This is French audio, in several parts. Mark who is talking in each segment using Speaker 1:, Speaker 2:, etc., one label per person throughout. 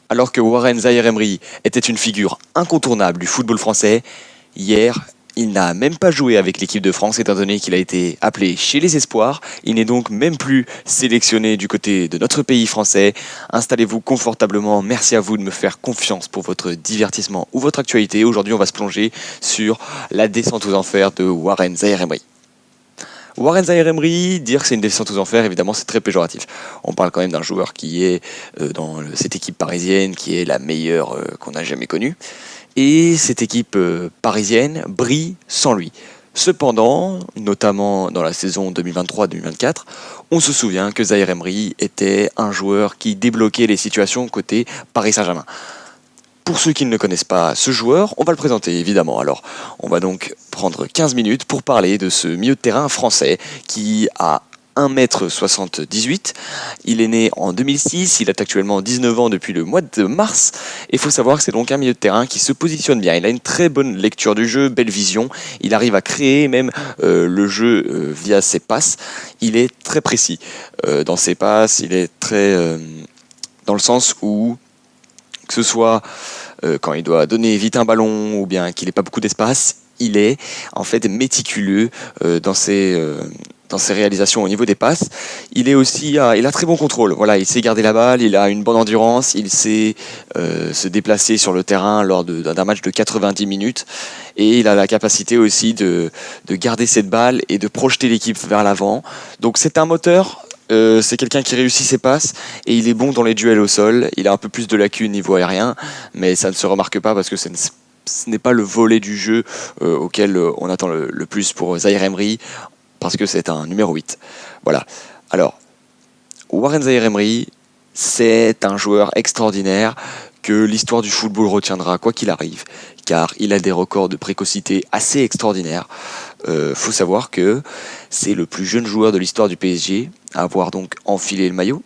Speaker 1: Alors que Warren Zaïre-Emery était une figure incontournable du football français, hier, il n'a même pas joué avec l'équipe de France étant donné qu'il a été appelé chez les Espoirs. Il n'est donc même plus sélectionné du côté de notre pays français. Installez-vous confortablement. Merci à vous de me faire confiance pour votre divertissement ou votre actualité. Aujourd'hui, on va se plonger sur la descente aux enfers de Warren Zaïre-Emery. Warren Zaïre-Emery, dire que c'est une descente aux enfers, évidemment, c'est très péjoratif. On parle quand même d'un joueur qui est dans cette équipe parisienne, qui est la meilleure qu'on a jamais connue. Et cette équipe parisienne brille sans lui. Cependant, notamment dans la saison 2023-2024, on se souvient que Zaïre-Emery était un joueur qui débloquait les situations côté Paris Saint-Germain. Pour ceux qui ne connaissent pas ce joueur, on va le présenter évidemment. Alors, on va donc prendre 15 minutes pour parler de ce milieu de terrain français qui a 1m78. Il est né en 2006, il a actuellement 19 ans depuis le mois de mars. Et il faut savoir que c'est donc un milieu de terrain qui se positionne bien. Il a une très bonne lecture du jeu, belle vision. Il arrive à créer même le jeu via ses passes. Il est très précis dans ses passes. Il est très dans le sens où que ce soit quand il doit donner vite un ballon ou bien qu'il n'ait pas beaucoup d'espace, il est en fait méticuleux dans ses réalisations au niveau des passes. Il est aussi, il a très bon contrôle. Voilà, il sait garder la balle, il a une bonne endurance, il sait se déplacer sur le terrain lors d'un match de 90 minutes et il a la capacité aussi de garder cette balle et de projeter l'équipe vers l'avant. Donc c'est un moteur. C'est quelqu'un qui réussit ses passes et il est bon dans les duels au sol. Il a un peu plus de lacunes niveau aérien, mais ça ne se remarque pas parce que ce n'est pas le volet du jeu auquel on attend le plus pour Zaïre-Emery, parce que c'est un numéro 8. Voilà. Alors, Warren Zaïre-Emery, c'est un joueur extraordinaire que l'histoire du football retiendra quoi qu'il arrive, car il a des records de précocité assez extraordinaires. Faut savoir que c'est le plus jeune joueur de l'histoire du PSG à avoir donc enfilé le maillot.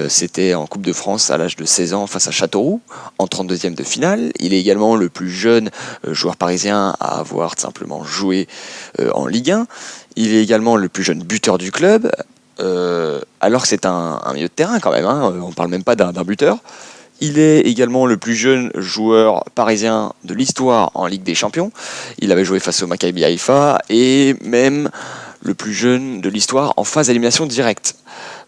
Speaker 1: C'était en Coupe de France à l'âge de 16 ans face à Châteauroux, en 32e de finale. Il est également le plus jeune joueur parisien à avoir simplement joué en Ligue 1. Il est également le plus jeune buteur du club, alors que c'est un milieu de terrain quand même, hein, on ne parle même pas d'un buteur. Il est également le plus jeune joueur parisien de l'histoire en Ligue des Champions. Il avait joué face au Maccabi Haïfa et même le plus jeune de l'histoire en phase d'élimination directe.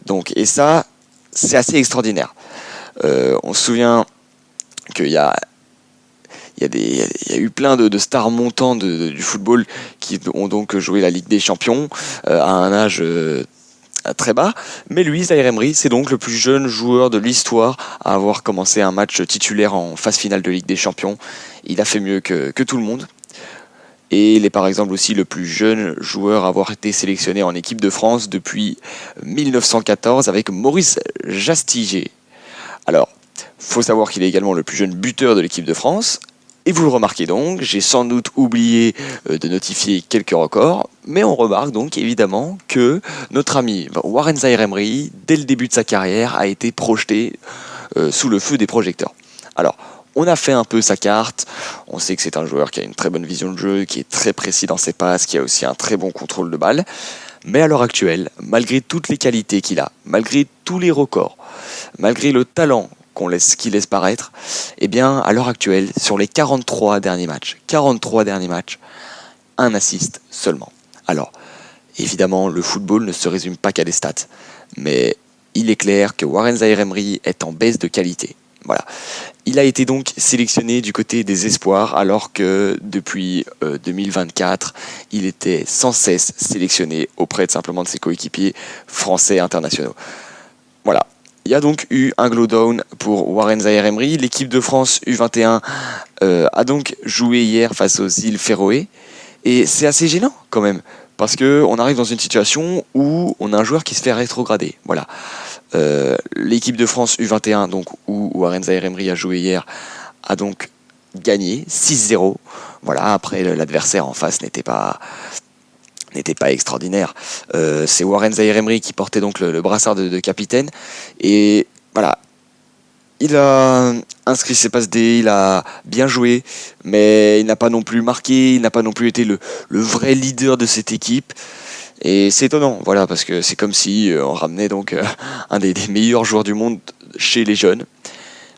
Speaker 1: Donc, et ça, c'est assez extraordinaire. On se souvient qu'il y a eu plein de stars montantes du football qui ont donc joué la Ligue des Champions à un âge très bas, mais lui, Zaïre-Emery, c'est donc le plus jeune joueur de l'histoire à avoir commencé un match titulaire en phase finale de Ligue des Champions. Il a fait mieux que tout le monde. Et il est par exemple aussi le plus jeune joueur à avoir été sélectionné en équipe de France depuis 1914 avec Maurice Jastiger. Alors, faut savoir qu'il est également le plus jeune buteur de l'équipe de France. Et vous le remarquez donc, j'ai sans doute oublié de notifier quelques records, mais on remarque donc évidemment que notre ami Warren Zaïre-Emery, dès le début de sa carrière, a été projeté sous le feu des projecteurs. Alors, on a fait un peu sa carte, on sait que c'est un joueur qui a une très bonne vision de jeu, qui est très précis dans ses passes, qui a aussi un très bon contrôle de balle, mais à l'heure actuelle, malgré toutes les qualités qu'il a, malgré tous les records, malgré le talent qu'il laisse paraître, eh bien, à l'heure actuelle, sur les 43 derniers matchs, un assist seulement. Alors, évidemment, le football ne se résume pas qu'à des stats, mais il est clair que Warren Zaïre-Emery est en baisse de qualité. Voilà. Il a été donc sélectionné du côté des espoirs, alors que depuis 2024, il était sans cesse sélectionné auprès de simplement de ses coéquipiers français et internationaux. Voilà. Il y a donc eu un glow down pour Warren Zaïre-Emery. L'équipe de France U21 a donc joué hier face aux îles Féroé. Et c'est assez gênant quand même, parce qu'on arrive dans une situation où on a un joueur qui se fait rétrograder. Voilà. L'équipe de France U21, donc, où Warren Zaïre-Emery a joué hier, a donc gagné 6-0. Voilà, après l'adversaire en face n'était pas extraordinaire. C'est Warren Zaïre-Emery qui portait donc le brassard de capitaine. Et voilà, il a inscrit ses passes D, il a bien joué, mais il n'a pas non plus marqué, il n'a pas non plus été le vrai leader de cette équipe. Et c'est étonnant, voilà, parce que c'est comme si on ramenait donc un des meilleurs joueurs du monde chez les jeunes.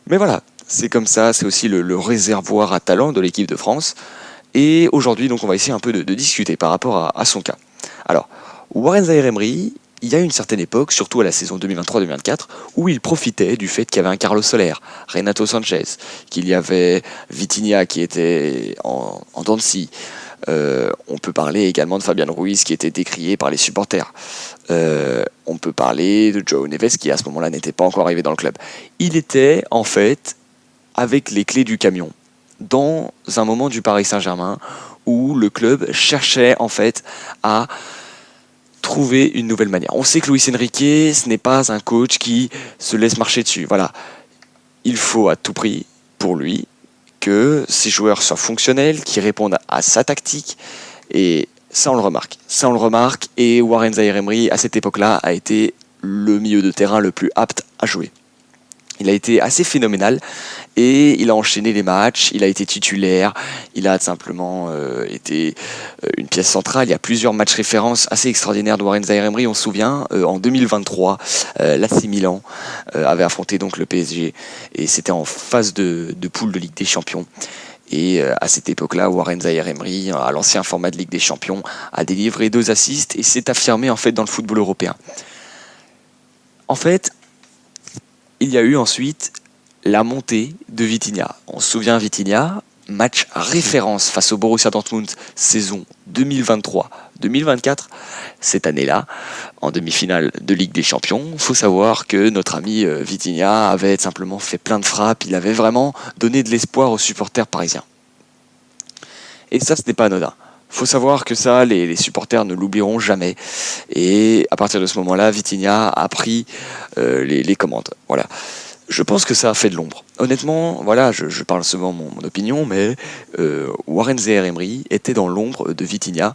Speaker 1: Mais voilà, c'est comme ça, c'est aussi le réservoir à talent de l'équipe de France. Et aujourd'hui, donc, on va essayer un peu de discuter par rapport à son cas. Alors, Warren Zaïre-Emery, il y a une certaine époque, surtout à la saison 2023-2024, où il profitait du fait qu'il y avait un Carlos Soler, Renato Sanchez, qu'il y avait Vitinha qui était en dents de scie. On peut parler également de Fabian Ruiz qui était décrié par les supporters. On peut parler de João Neves qui à ce moment-là n'était pas encore arrivé dans le club. Il était en fait avec les clés du camion dans un moment du Paris Saint-Germain où le club cherchait en fait à trouver une nouvelle manière. On sait que Luis Enrique, ce n'est pas un coach qui se laisse marcher dessus. Voilà, il faut à tout prix pour lui que ses joueurs soient fonctionnels, qui répondent à sa tactique, et ça on le remarque. Ça on le remarque, et Warren Zaïre-Emery à cette époque-là a été le milieu de terrain le plus apte à jouer. Il a été assez phénoménal et il a enchaîné les matchs, il a été titulaire, il a simplement été une pièce centrale. Il y a plusieurs matchs références assez extraordinaires de Warren Zaïre-Emery. On se souvient, en 2023, l'AC Milan avait affronté donc le PSG et c'était en phase de poule de Ligue des Champions. Et à cette époque-là, Warren Zaïre-Emery, à l'ancien format de Ligue des Champions, a délivré 2 assists et s'est affirmé en fait dans le football européen. En fait, il y a eu ensuite la montée de Vitinha. On se souvient Vitinha, match référence face au Borussia Dortmund, saison 2023-2024. Cette année-là, en demi-finale de Ligue des Champions, il faut savoir que notre ami Vitinha avait simplement fait plein de frappes. Il avait vraiment donné de l'espoir aux supporters parisiens. Et ça, ce n'est pas anodin. Il faut savoir que ça, les supporters ne l'oublieront jamais. Et à partir de ce moment-là, Vitinha a pris les commandes. Voilà. Je pense que ça a fait de l'ombre. Honnêtement, voilà, je parle seulement mon opinion, mais Warren Zaïre-Emery était dans l'ombre de Vitinha,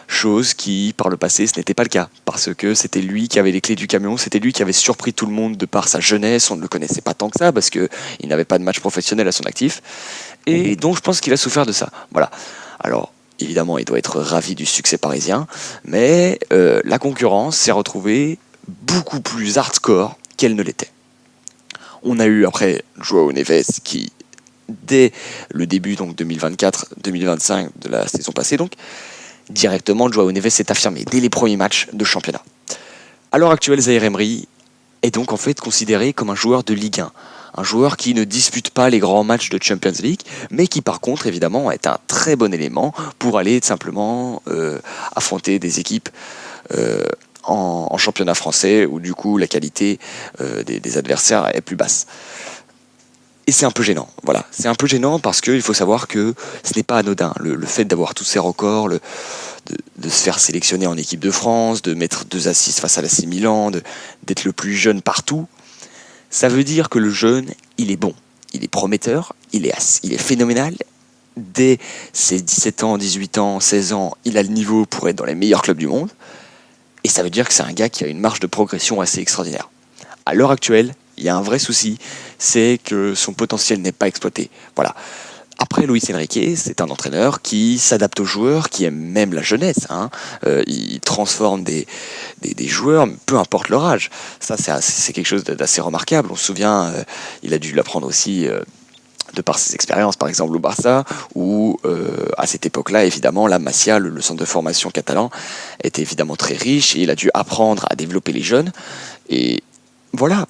Speaker 1: chose qui, par le passé, ce n'était pas le cas. Parce que c'était lui qui avait les clés du camion, c'était lui qui avait surpris tout le monde de par sa jeunesse. On ne le connaissait pas tant que ça, parce qu'il n'avait pas de match professionnel à son actif. Et donc, je pense qu'il a souffert de ça. Voilà. Alors, évidemment, il doit être ravi du succès parisien, mais la concurrence s'est retrouvée beaucoup plus hardcore qu'elle ne l'était. On a eu après João Neves qui, dès le début donc 2024-2025 de la saison passée, donc directement João Neves s'est affirmé dès les premiers matchs de championnat. À l'heure actuelle, Zaïre-Emery est donc en fait considéré comme un joueur de Ligue 1. Un joueur qui ne dispute pas les grands matchs de Champions League, mais qui par contre évidemment est un très bon élément pour aller simplement affronter des équipes en championnat français où du coup la qualité des adversaires est plus basse. Et c'est un peu gênant, voilà. C'est un peu gênant parce qu'il faut savoir que ce n'est pas anodin. Le fait d'avoir tous ces records, de se faire sélectionner en équipe de France, de mettre 2 assists face à l'AC Milan, d'être le plus jeune partout, ça veut dire que le jeune, il est bon, il est prometteur, il est phénoménal. Dès ses 17 ans, 18 ans, 16 ans, il a le niveau pour être dans les meilleurs clubs du monde. Et ça veut dire que c'est un gars qui a une marge de progression assez extraordinaire. À l'heure actuelle, il y a un vrai souci, c'est que son potentiel n'est pas exploité. Voilà. Après, Luis Enrique, c'est un entraîneur qui s'adapte aux joueurs, qui aime même la jeunesse. Il transforme des joueurs, peu importe leur âge. Ça, c'est quelque chose d'assez remarquable. On se souvient, il a dû l'apprendre aussi de par ses expériences, par exemple au Barça, où à cette époque-là, évidemment, la Masia, le centre de formation catalan, était évidemment très riche et il a dû apprendre à développer les jeunes. Et voilà.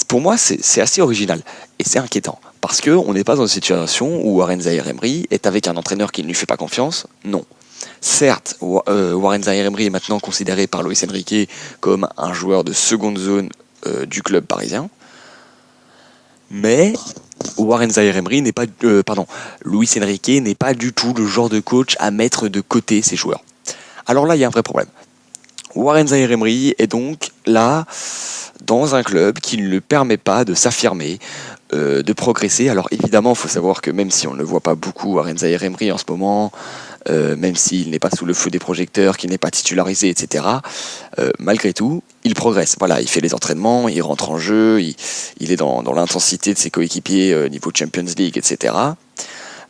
Speaker 1: Pour moi, c'est assez original et c'est inquiétant parce qu'on n'est pas dans une situation où Warren Zaïre-Emery est avec un entraîneur qui ne lui fait pas confiance. Non. Certes, Warren Zaïre-Emery est maintenant considéré par Luis Enrique comme un joueur de seconde zone du club parisien, mais Warren Zaïre-Emery n'est pas, Luis Enrique n'est pas du tout le genre de coach à mettre de côté ses joueurs. Alors là, il y a un vrai problème. Warren Zaïre-Emery est donc là dans un club qui ne le permet pas de s'affirmer, de progresser. Alors évidemment, il faut savoir que même si on ne voit pas beaucoup Warren Zaïre-Emery en ce moment, même s'il n'est pas sous le feu des projecteurs, qu'il n'est pas titularisé, etc., malgré tout, il progresse. Voilà, il fait les entraînements, il rentre en jeu, il est dans l'intensité de ses coéquipiers niveau Champions League, etc.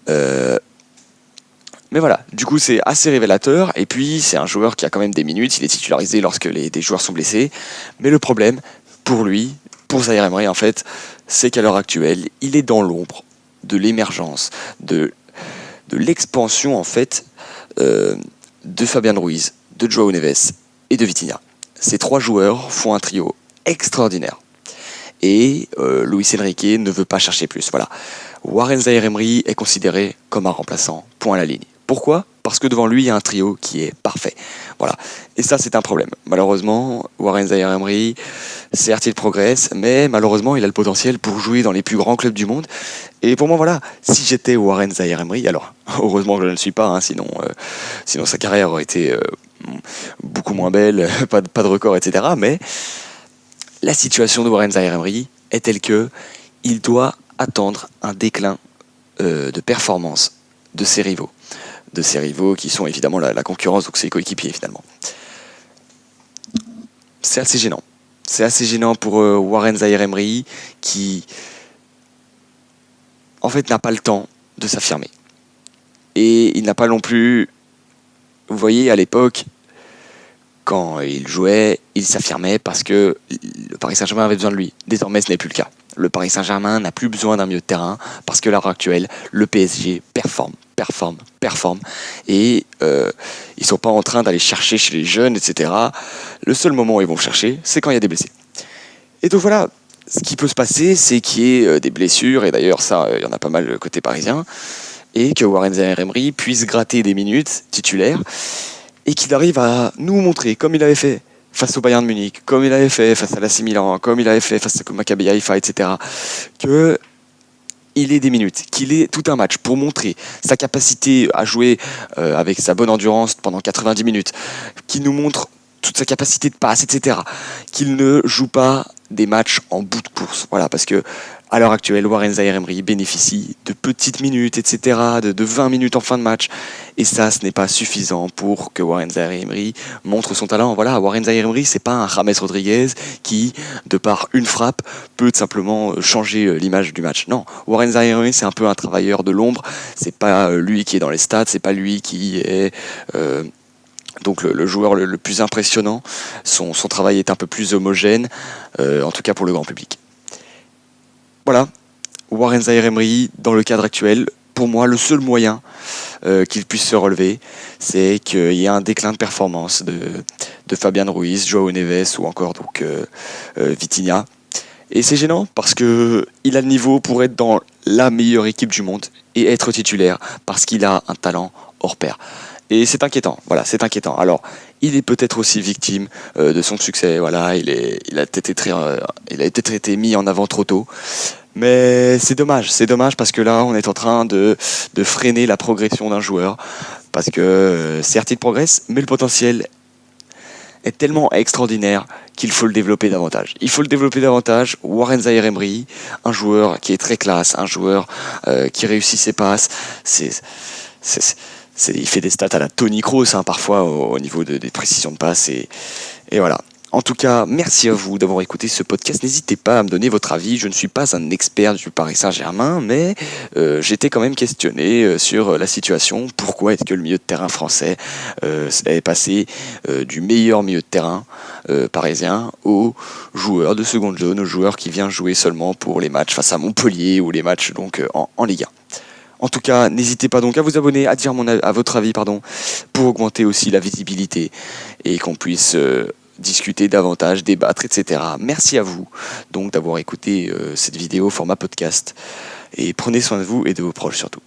Speaker 1: Mais voilà, du coup c'est assez révélateur, et puis c'est un joueur qui a quand même des minutes, il est titularisé lorsque des joueurs sont blessés, mais le problème, pour lui, pour Zaïre Emery, en fait, c'est qu'à l'heure actuelle, il est dans l'ombre de l'émergence, de l'expansion, en fait, de Fabian Ruiz, de João Neves et de Vitinha. Ces trois joueurs font un trio extraordinaire. Et Luis Enrique ne veut pas chercher plus. Voilà. Warren Zaïre Emery est considéré comme un remplaçant, point à la ligne. Pourquoi ? Parce que devant lui, il y a un trio qui est parfait. Voilà. Et ça, c'est un problème. Malheureusement, Warren Zaïre Emery, certes, il progresse, mais malheureusement, il a le potentiel pour jouer dans les plus grands clubs du monde. Et pour moi, voilà, si j'étais Warren Zaïre Emery, alors, heureusement que je ne le suis pas, hein, sinon sa carrière aurait été beaucoup moins belle, pas de record, etc. Mais la situation de Warren Zaïre Emery est telle que il doit attendre un déclin de performance de ses rivaux. De ses rivaux qui sont évidemment la concurrence, donc ses coéquipiers finalement. C'est assez gênant. C'est assez gênant pour Warren Zaïre Emery qui, en fait, n'a pas le temps de s'affirmer. Et il n'a pas non plus, vous voyez, à l'époque, quand il jouait, il s'affirmait parce que le Paris Saint-Germain avait besoin de lui. Désormais, ce n'est plus le cas. Le Paris Saint-Germain n'a plus besoin d'un milieu de terrain parce que à l'heure actuelle, le PSG performe. Et ils ne sont pas en train d'aller chercher chez les jeunes, etc. Le seul moment où ils vont chercher, c'est quand il y a des blessés. Et donc voilà, ce qui peut se passer, c'est qu'il y ait des blessures, et d'ailleurs ça, il y en a pas mal côté parisien, et que Warren Zaïre Emery puisse gratter des minutes titulaires, et qu'il arrive à nous montrer, comme il avait fait face au Bayern de Munich, comme il avait fait face à l'AC Milan, comme il avait fait face au Maccabi Haïfa, etc., qu'il ait des minutes, qu'il ait tout un match pour montrer sa capacité à jouer avec sa bonne endurance pendant 90 minutes, qu'il nous montre toute sa capacité de passe, etc., qu'il ne joue pas des matchs en bout de course. Voilà, parce que à l'heure actuelle, Warren Zaïre Emery bénéficie de petites minutes, etc., de 20 minutes en fin de match. Et ça, ce n'est pas suffisant pour que Warren Zaïre Emery montre son talent. Voilà, Warren Zaïre Emery, c'est pas un James Rodriguez qui, de par une frappe, peut simplement changer l'image du match. Non, Warren Zaïre Emery, c'est un peu un travailleur de l'ombre. C'est pas lui qui est dans les stats, c'est pas lui qui est donc le joueur le plus impressionnant. Son travail est un peu plus homogène, en tout cas pour le grand public. Voilà, Warren Zaïre Emery, dans le cadre actuel, pour moi, le seul moyen qu'il puisse se relever, c'est qu'il y ait un déclin de performance de Fabian Ruiz, João Neves ou encore donc Vitinha. Et c'est gênant parce qu'il a le niveau pour être dans la meilleure équipe du monde et être titulaire parce qu'il a un talent hors pair. Et c'est inquiétant, voilà, c'est inquiétant. Alors, il est peut-être aussi victime de son succès, voilà, il a peut-être été mis en avant trop tôt. Mais c'est dommage parce que là, on est en train de freiner la progression d'un joueur. Parce que certes, il progresse, mais le potentiel est tellement extraordinaire qu'il faut le développer davantage. Il faut le développer davantage. Warren Zaïre Emery, un joueur qui est très classe, un joueur qui réussit ses passes, il fait des stats à la Toni Kroos parfois au niveau des précisions de passe et voilà. En tout cas, merci à vous d'avoir écouté ce podcast. N'hésitez pas à me donner votre avis. Je ne suis pas un expert du Paris Saint-Germain, mais j'étais quand même questionné sur la situation. Pourquoi est-ce que le milieu de terrain français est passé du meilleur milieu de terrain parisien au joueur de seconde zone, au joueur qui vient jouer seulement pour les matchs face à Montpellier ou les matchs donc en Ligue 1. En tout cas, n'hésitez pas donc à vous abonner, à dire à votre avis, pour augmenter aussi la visibilité et qu'on puisse discuter davantage, débattre, etc. Merci à vous donc d'avoir écouté cette vidéo format podcast et prenez soin de vous et de vos proches surtout.